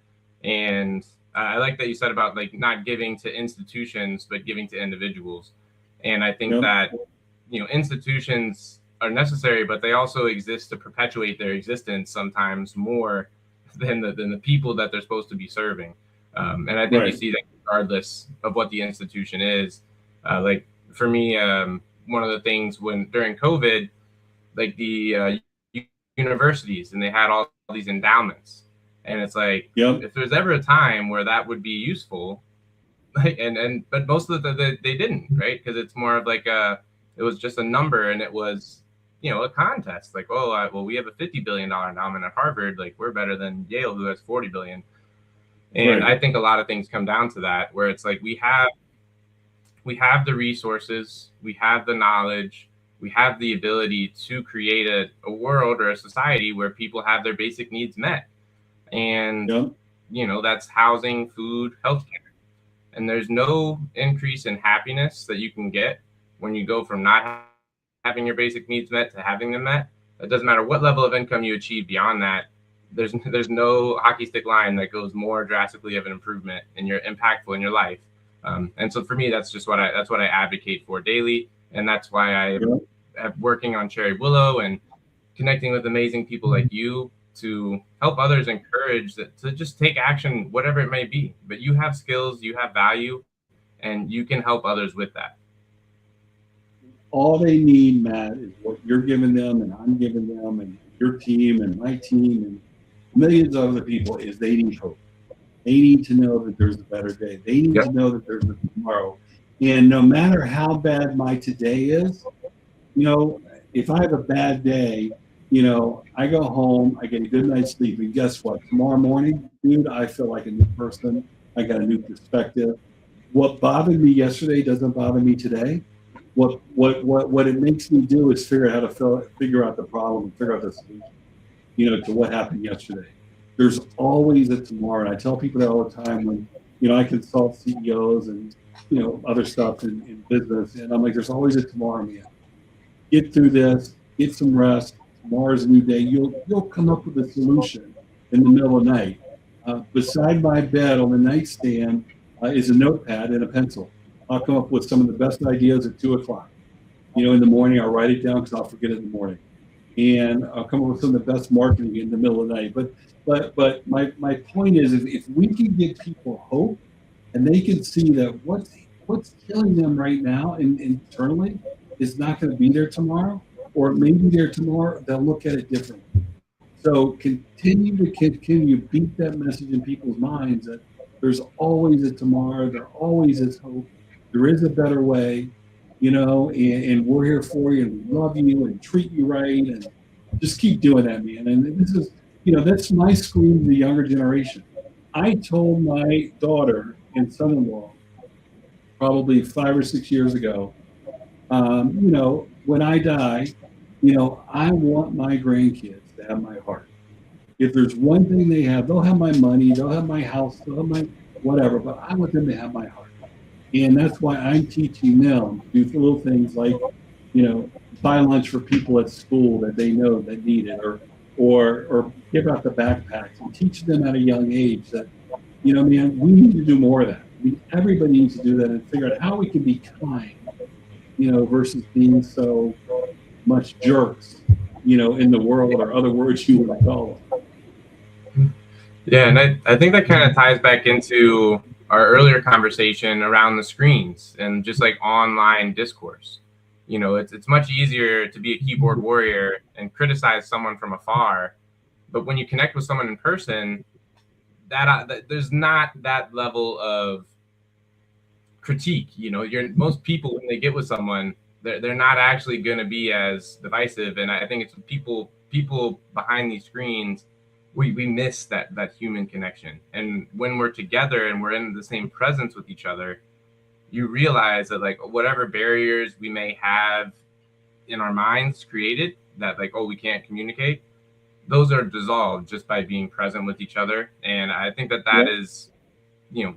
And I like that you said about like not giving to institutions, but giving to individuals. And I think that institutions are necessary, but they also exist to perpetuate their existence sometimes more than the people that they're supposed to be serving. And I think you see that regardless of what the institution is. Like for me, one of the things during COVID, like the universities, and they had all these endowments, and it's like, if there's ever a time where that would be useful, like, but most of they didn't, right? Because it's more of like it was just a number, and it was a contest. Like, well, we have a $50 billion endowment at Harvard. Like, we're better than Yale, who has 40 billion. And I think a lot of things come down to that, where it's like we have the resources, we have the knowledge, we have the ability to create a world or a society where people have their basic needs met. And that's housing, food, healthcare. And there's no increase in happiness that you can get when you go from not having your basic needs met to having them met. It doesn't matter what level of income you achieve beyond that. There's no hockey stick line that goes more drastically of an improvement and you're impactful in your life. And so for me, that's what I advocate for daily. And that's why I'm working on Cherry Willow and connecting with amazing people like you to help others, encourage that to just take action, whatever it may be. But you have skills, you have value, and you can help others with that. All they need, Matt, is what you're giving them and I'm giving them and your team and my team and millions of other people, is they need hope. They need to know that there's a better day. They need to know that there's a tomorrow. And no matter how bad my today is, if I have a bad day, I go home, I get a good night's sleep, and guess what? Tomorrow morning, dude, I feel like a new person. I got a new perspective. What bothered me yesterday doesn't bother me today. What it makes me do is figure out how to figure out the problem and figure out the solution, to what happened yesterday. There's always a tomorrow. And I tell people that all the time when, I consult CEOs and, other stuff in business. And I'm like, there's always a tomorrow, man. Get through this, get some rest, tomorrow's a new day. You'll come up with a solution in the middle of the night. Beside my bed on the nightstand is a notepad and a pencil. I'll come up with some of the best ideas at 2 o'clock. In the morning, I'll write it down because I'll forget it in the morning. And I'll come up with some of the best marketing in the middle of the night. But my point is, if we can give people hope and they can see that what's killing them right now internally is not going to be there tomorrow, or it may be there tomorrow, they'll look at it differently. So continue beat that message in people's minds that there's always a tomorrow, there always is hope, there is a better way, and we're here for you and we love you and treat you right, and just keep doing that, man. And this is, that's my scream to the younger generation. I told my daughter and son-in-law probably 5 or 6 years ago, when I die, I want my grandkids to have my heart. If there's one thing they have, they'll have my money, they'll have my house, they'll have my whatever, but I want them to have my heart. And that's why I'm teaching them to do little things like, buy lunch for people at school that they know that need it, or give out the backpacks and teach them at a young age that, man, we need to do more of that. Everybody needs to do that and figure out how we can be kind, versus being so much jerks, in the world, or other words you would call them. Yeah, and I think that kind of ties back into our earlier conversation around the screens and just like online discourse. It's much easier to be a keyboard warrior and criticize someone from afar, but when you connect with someone in person, that there's not that level of critique. Most people, when they get with someone, they're not actually going to be as divisive, and I think it's people behind these screens. We miss that human connection, and when we're together and we're in the same presence with each other, you realize that like whatever barriers we may have in our minds created, that like, oh, we can't communicate, those are dissolved just by being present with each other. And I think that is,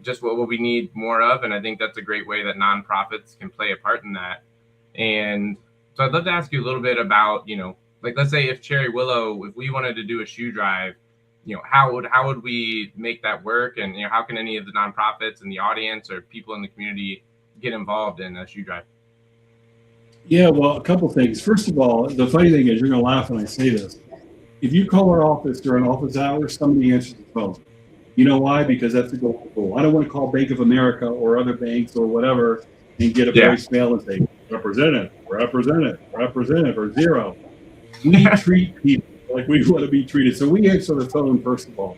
just what we need more of. And I think that's a great way that nonprofits can play a part in that. And so I'd love to ask you a little bit about, like, let's say if Cherry Willow, if we wanted to do a shoe drive, how would we make that work? And, how can any of the nonprofits and the audience or people in the community get involved in a shoe drive? Yeah, well, a couple things. First of all, the funny thing is, you're going to laugh when I say this. If you call our office during office hours, somebody answers the phone. You know why? Because that's the goal. I don't want to call Bank of America or other banks or whatever and get a voicemail and say, representative, or zero. We treat people like we want to be treated. So we answer the phone, first of all.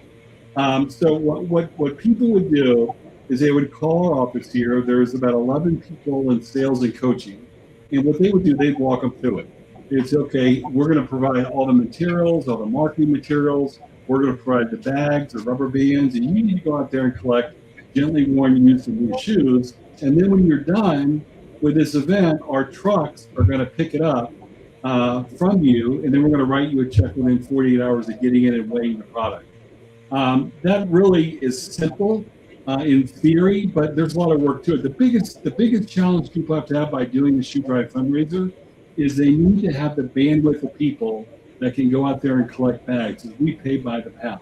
So what people would do is they would call our office here. There's about 11 people in sales and coaching. And what they would do, they'd walk them through it. They'd say, okay, we're going to provide all the materials, all the marketing materials. We're going to provide the bags, the rubber bands, and you need to go out there and collect gently worn, used, and new shoes. And then when you're done with this event, our trucks are going to pick it up from you, and then we're going to write you a check within 48 hours of getting it and weighing the product. That really is simple in theory, but there's a lot of work to it. The biggest challenge people have to have by doing the Shoe Drive fundraiser is they need to have the bandwidth of people that can go out there and collect bags, because we pay by the pound.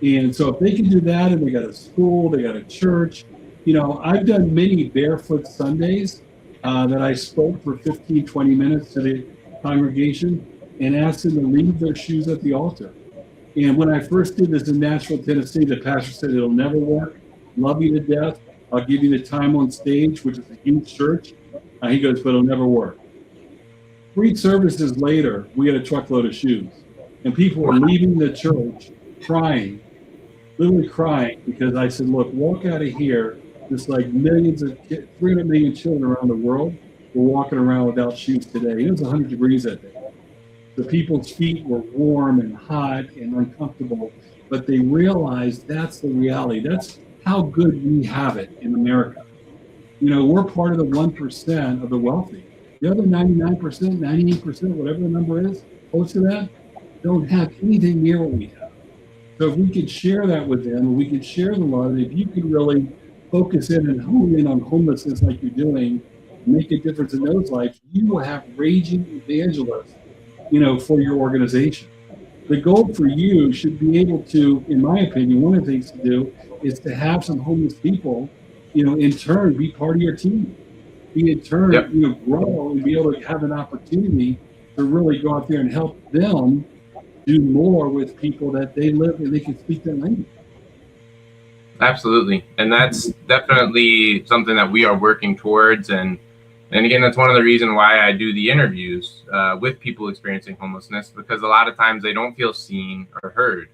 And so if they can do that, and they got a school, they got a church, I've done many barefoot Sundays that I spoke for 15, 20 minutes to the congregation and asked them to leave their shoes at the altar. And when I first did this in Nashville, Tennessee, the pastor said, it'll never work. Love you to death. I'll give you the time on stage, which is a huge church. He goes, but it'll never work. 3 services later, we had a truckload of shoes. And people were leaving the church crying, literally crying, because I said, look, walk out of here. Just like millions of 300 million children around the world were walking around without shoes today. It was 100 degrees that day. The people's feet were warm and hot and uncomfortable, but they realized that's the reality. That's how good we have it in America. We're part of the 1% of the wealthy. The other 99%, 98%, whatever the number is, close to that, don't have anything near what we have. So if we could share that with them, and we could share the love, if you could really focus in and hone in on homelessness like you're doing, make a difference in those lives, you will have raging evangelists for your organization. The goal for you should be able to, in my opinion, one of the things to do is to have some homeless people, in turn be part of your team. Be in turn, Yep. grow and be able to have an opportunity to really go out there and help them do more with people that they live and they can speak their language. Absolutely. And that's definitely something that we are working towards. And again, that's one of the reasons why I do the interviews with people experiencing homelessness, because a lot of times they don't feel seen or heard.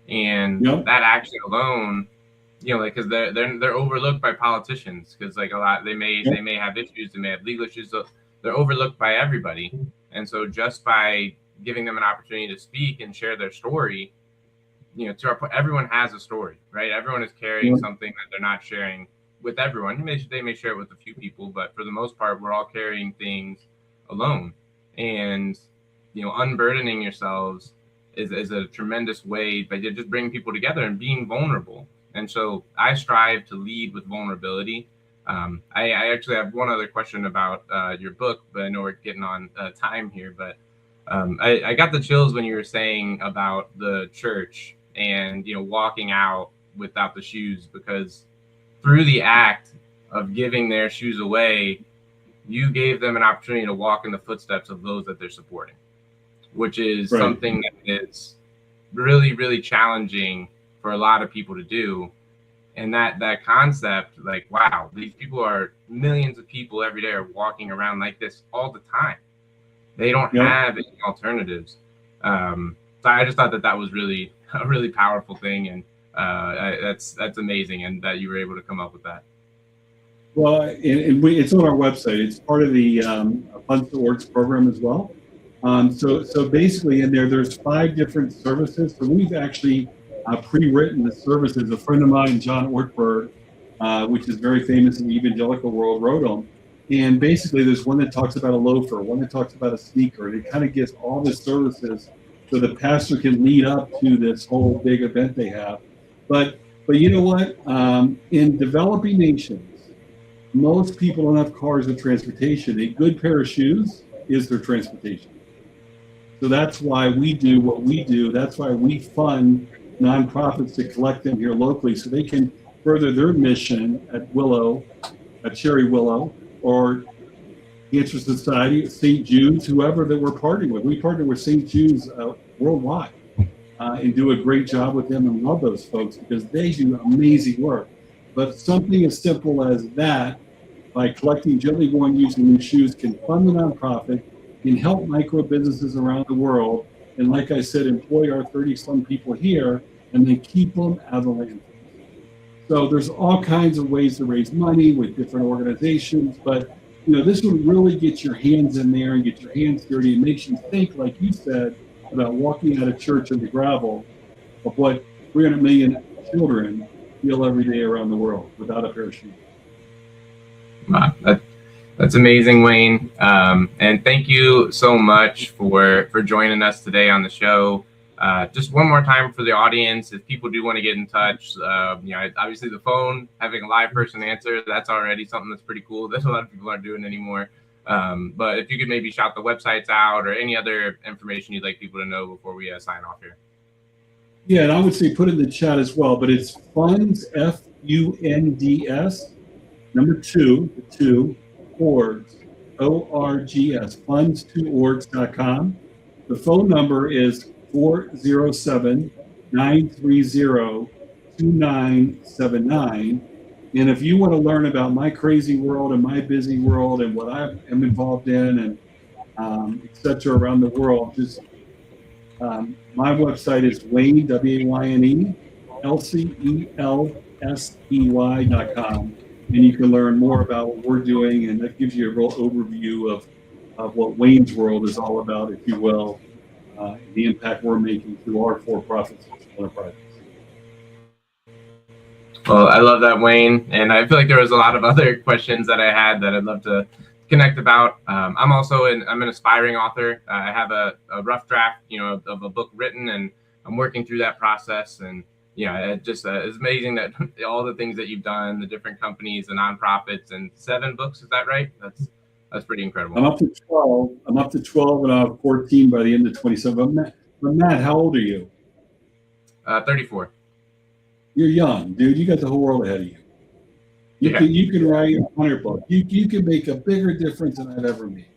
And Yep. that action alone, because they're overlooked by politicians, because like a lot, they may have issues, they may have legal issues, so they're overlooked by everybody. And so just by giving them an opportunity to speak and share their story, everyone has a story, right? Everyone is carrying something that they're not sharing with everyone. They may share it with a few people, but for the most part, we're all carrying things alone. And unburdening yourselves is a tremendous way by just bringing people together and being vulnerable. And so I strive to lead with vulnerability. I actually have one other question about your book, but I know we're getting on time here. But I got the chills when you were saying about the church and walking out without the shoes, because through the act of giving their shoes away, you gave them an opportunity to walk in the footsteps of those that they're supporting, which is something that is really, really challenging for a lot of people to do. And that concept, like, wow, these people are, millions of people every day are walking around like this all the time. They don't have any alternatives. So I just thought that was really a really powerful thing, and that's amazing, and that you were able to come up with that. Well, it's on our website. It's part of the Funds to Orgs program as well. So basically, in there's 5 different services. So we've actually pre-written the services. A friend of mine, John Ortberg, which is very famous in the evangelical world, wrote them. And basically, there's one that talks about a loafer, one that talks about a sneaker, and it kind of gives all the services so the pastor can lead up to this whole big event they have. But you know what? In developing nations, most people don't have cars or transportation. A good pair of shoes is their transportation. So that's why we do what we do. That's why we fund nonprofits to collect them here locally so they can further their mission at Cherry Willow, or Cancer Society, St. Jude's, whoever that we're partnering with. We partner with St. Jude's worldwide and do a great job with them, and love those folks because they do amazing work. But something as simple as that, by collecting gently worn used and new shoes, can fund the nonprofit, can help micro businesses around the world, and like I said, employ our 30-some people here, and then keep them out of the landfill. So there's all kinds of ways to raise money with different organizations, but this would really get your hands in there and get your hands dirty and makes you think, like you said, about walking out of church in the gravel of what 300 million children feel every day around the world without a pair of shoes. Wow, that's amazing, Wayne. And thank you so much for joining us today on the show. Just one more time for the audience, if people do want to get in touch, obviously the phone, having a live person answer, that's already something that's pretty cool that a lot of people aren't doing anymore. But if you could maybe shout the websites out or any other information you'd like people to know before we sign off here. Yeah, and I would say put in the chat as well, but it's funds, FUNDS, number 2, the 2, orgs, ORGS, funds2orgs.com. The phone number is 407-930-2979. And if you want to learn about my crazy world and my busy world and what I am involved in and et cetera around the world, just my website is Wayne, W-A-Y-N-E, Elsey, E-L-S-E-Y.com. And you can learn more about what we're doing, and that gives you a real overview of what Wayne's world is all about, if you will, the impact we're making through our for-profit social enterprises. Well, I love that, Wayne. And I feel like there was a lot of other questions that I had that I'd love to connect about. I'm also I'm an aspiring author. I have a rough draft, of a book written, and I'm working through that process. And it just it's amazing that all the things that you've done, the different companies, the nonprofits, and 7 books. Is that right? That's That's pretty incredible. I'm up to 12. I'm up to 12, and I'll have 14 by the end of 27. But Matt, how old are you? 34. You're young, dude. You got the whole world ahead of you. Yeah. You can write 100 books. You can make a bigger difference than I've ever made,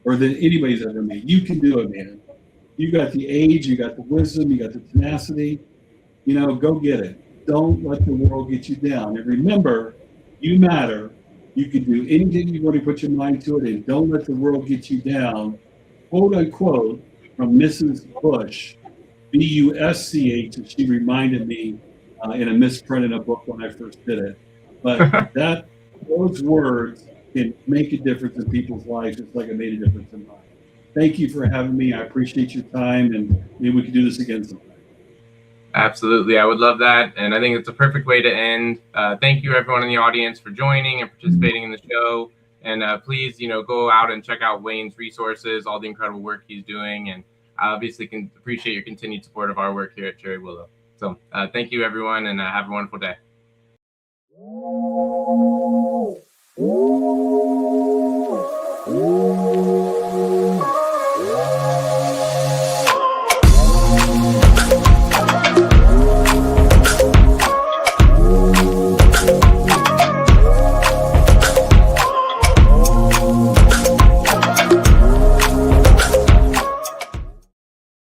or than anybody's ever made. You can do it, man. You got the age, you got the wisdom, you got the tenacity. You know, go get it. Don't let the world get you down. And remember, you matter. You can do anything you want to put your mind to it, and don't let the world get you down. Quote unquote from Mrs. Bush, Busch, and she reminded me in a misprint in a book when I first did it. But those words can make a difference in people's lives, just like it made a difference in mine. Thank you for having me. I appreciate your time, and maybe we can do this again sometime. Absolutely. I would love that. And I think it's a perfect way to end. Thank you, everyone in the audience, for joining and participating in the show. And please, go out and check out Wayne's resources, all the incredible work he's doing. And I obviously can appreciate your continued support of our work here at Cherry Willow. So thank you, everyone, and have a wonderful day.